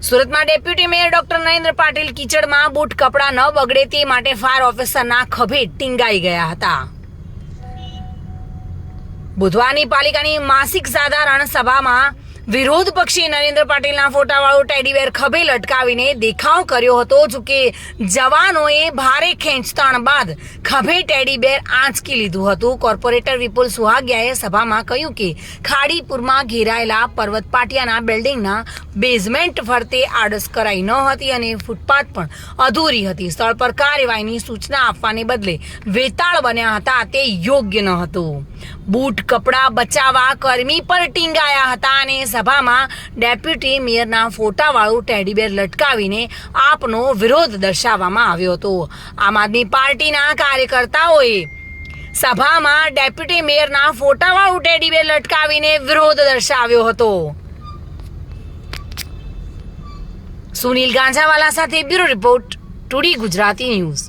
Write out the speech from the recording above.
સુરતમાં deputy mayor doctor Narendra Patil કીચડમાં બૂટ કપડાં ન બગડે તે માટે ફાયર ઓફિસરના ખભે ટીંગાઈ ગયા હતા. બુધવારની પાલિકાની માસિક સાધારણ સભામાં વિરોધ પક્ષી નરેન્દ્ર પાટીલના ફોટાવાળું ટેડીબેર ખભે લટકાવીને દેખાવ કર્યો હતો. જોકે જવાનોએ ભારે ખેંચતાણ બાદ ખભે ટેડીબેર આંચકી લીધું હતું. કોર્પોરેટર વિપુલ સુહાગિયાએ સભામાં કહ્યું કે ખાડીપુરમાં ઘેરાયેલા પર્વત પાટિયાના બિલ્ડિંગના બેઝમેન્ટ ફરતે આડસ કરાઈ ન હતી અને ફૂટપાથ પણ અધૂરી હતી. સ્થળ પર કાર્યવાહીની સૂચના આપવાને બદલે વેતાળ બન્યા હતા તે યોગ્ય ન હતું. બૂટ કપડાં બચાવવા કર્મી પર ટીંગાયા હતા અને સભામાં ડેપ્યુટી મેયરના ફોટાવાળું ટેડીબેર લટકાવીને આપનો વિરોધ દર્શાવવામાં આવ્યો હતો. આમ આદમી પાર્ટીના કાર્યકર્તાઓએ સભામાં ડેપ્યુટી મેયરના ફોટાવાળું ટેડીબેર લટકાવીને વિરોધ દર્શાવ્યો હતો. સુનિલ ગાંજાવાલા સાથે bureau report, today Gujarati news.